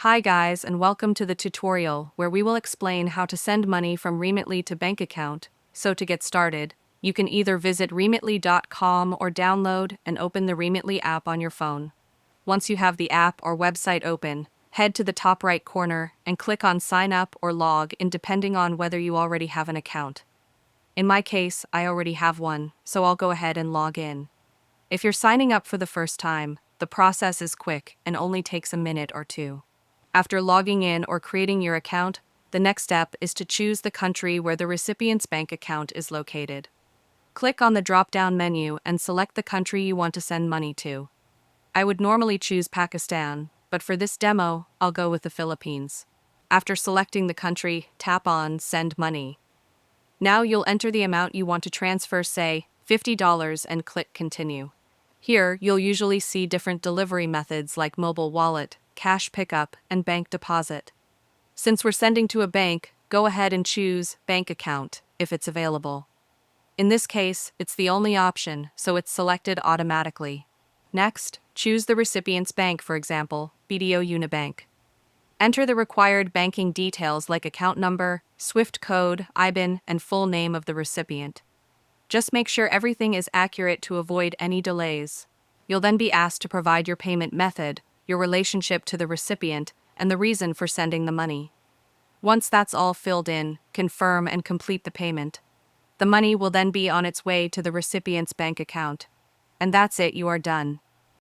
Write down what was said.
Hi guys, and welcome to the tutorial where we will explain how to send money from Remitly to bank account. So to get started, you can either visit remitly.com or download and open the Remitly app on your phone. Once you have the app or website open, head to the top right corner and click on Sign Up or Log in depending on whether you already have an account. In my case, I already have one, so I'll go ahead and log in. If you're signing up for the first time, the process is quick and only takes a minute or two. After logging in or creating your account, the next step is to choose the country where the recipient's bank account is located. Click on the drop-down menu and select the country you want to send money to. I would normally choose Pakistan, but for this demo, I'll go with the Philippines. After selecting the country, tap on Send Money. Now you'll enter the amount you want to transfer, say $50, and click Continue. Here, you'll usually see different delivery methods like mobile wallet, cash pickup, and bank deposit. Since we're sending to a bank, go ahead and choose Bank Account if it's available. In this case, it's the only option, so it's selected automatically. Next, choose the recipient's bank, for example, BDO Unibank. Enter the required banking details like account number, SWIFT code, IBAN, and full name of the recipient. Just make sure everything is accurate to avoid any delays. You'll then be asked to provide your payment method, your relationship to the recipient, and the reason for sending the money. Once that's all filled in, confirm and complete the payment. The money will then be on its way to the recipient's bank account. And that's it, you are done.